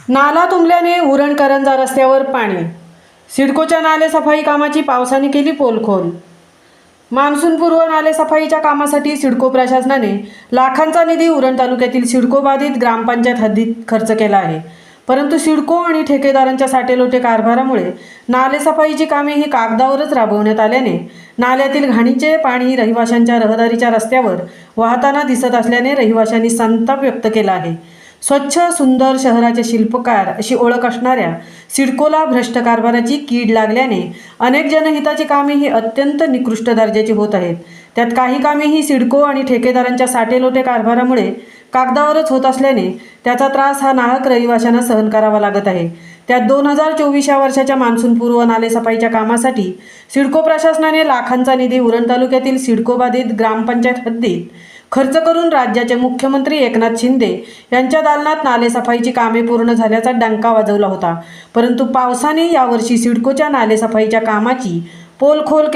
नाला तुंबल्याने उरण करंजा रस्त्यावर पाणी. सिडकोच्या नाले सफाई कामाची पावसाने केली पोलखोल. मान्सूनपूर्व नाले सफाईच्या कामासाठी सिडको प्रशासनाने लाखांचा निधी उरण तालुक्यातील सिडको बाधित ग्रामपंचायत हद्दीत खर्च केला आहे. परंतु सिडको आणि ठेकेदारांच्या साटेलोटे कारभारामुळे नाले सफाईची कामे ही कागदावरच राबवण्यात आल्याने नाल्यातील घाणीचे पाणी रहिवाशांच्या रहदारीच्या रस्त्यावर वाहताना दिसत असल्याने रहिवाशांनी संताप व्यक्त केला आहे. स्वच्छ सुंदर शहराचे शिल्पकार अशी ओळख असणाऱ्या सिडकोला भ्रष्ट कारभाराची कीड लागल्याने अनेक जनहिताची कामे ही अत्यंत निकृष्ट दर्जाची होत आहेत. त्यात काही कामे ही सिडको आणि ठेकेदारांच्या साटेलोटे कारभारामुळे कागदावरच होत असल्याने त्याचा त्रास हा नाहक रहिवाशांना सहन करावा लागत आहे. त्यात 2024 या वर्षाच्या मान्सूनपूर्व नाले सफाईच्या कामासाठी सिडको प्रशासनाने लाखांचा निधी उरण तालुक्यातील सिडको बाधित ग्रामपंचायत हद्दीत खर्च करून राज्याचे मुख्यमंत्री एकनाथ शिंदे यांच्या दालनात नाले सफाईची कामे पूर्ण झाल्याचा डंका वाजवला होता. परंतु पावसाने यावर्षी सिडकोच्या नाले सफाईच्या कामाची पोलखोल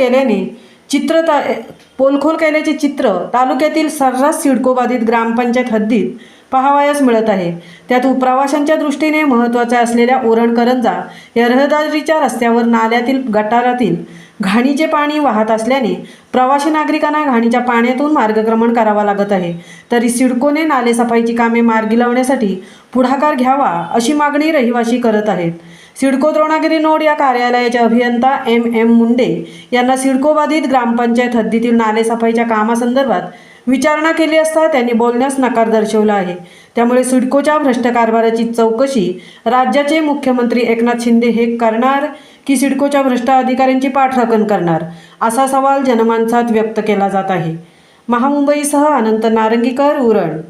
केल्याचे चित्र तालुक्यातील सर्रास सिडको बाधित ग्रामपंचायत हद्दीत पाहावयास मिळत आहे. त्यात प्रवाशांच्या दृष्टीने महत्त्वाच्या असलेल्या उरण करंजा या रहदारीच्या रस्त्यावर नाल्यातील गटारातील घाणीचे पाणी वाहत असल्याने प्रवासी नागरिकांना घाणीच्या पाण्यातून मार्गक्रमण करावा लागत आहे. तरी सिडकोने नाले सफाईची कामे मार्गी लावण्यासाठी पुढाकार घ्यावा अशी मागणी रहिवासी करत आहेत. सिडको द्रोणागिरी नोड या कार्यालयाचे अभियंता M मुंडे यांना सिडको बाधित ग्रामपंचायत हद्दीतील नाले सफाईच्या कामासंदर्भात विचारणा केली असता त्यांनी बोलण्यास नकार दर्शवला आहे. त्यामुळे सिडकोच्या भ्रष्ट कारभाराची चौकशी राज्याचे मुख्यमंत्री एकनाथ शिंदे हे करणार की सिडकोच्या भ्रष्ट अधिकाऱ्यांची पाठराखण करणार असा सवाल जनमानसात व्यक्त केला जात आहे. महामुंबईसह अनंत नारंगीकर, उरण.